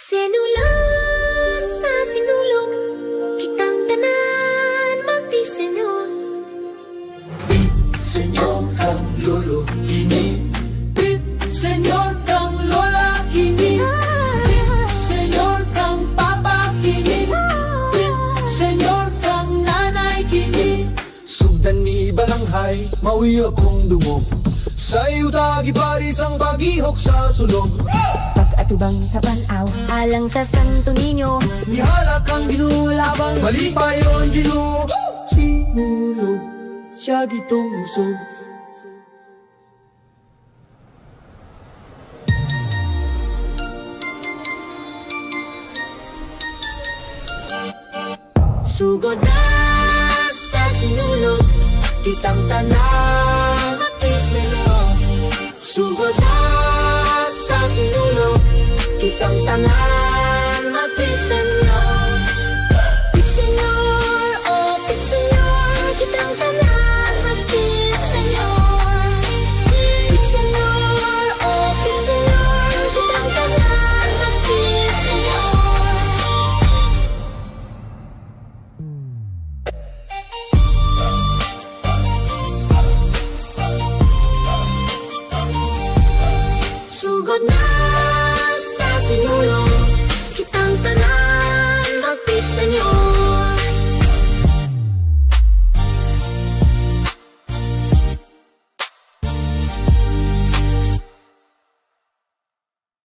Senula sa sinulog, kitang tanan magdisenyo. Senyor kang lolo kini, senyor kang lola kini, senyor kang papa kini, senyor kang nanay kini. Sugdan ni balanghay, mauwi akong dumog, sa yuta giparis ang pagihok sa sulog. Pag-atubang sa panaw, alang sa Santo Niño, Nihalak ang ginulabang, balik pa yun ginoo. Sinulog siya gitong usog. Sugod na sa sinulog, Kitang tanan magdisenyo. sugod na sa sinulog, Kitang tanan magdisenyo.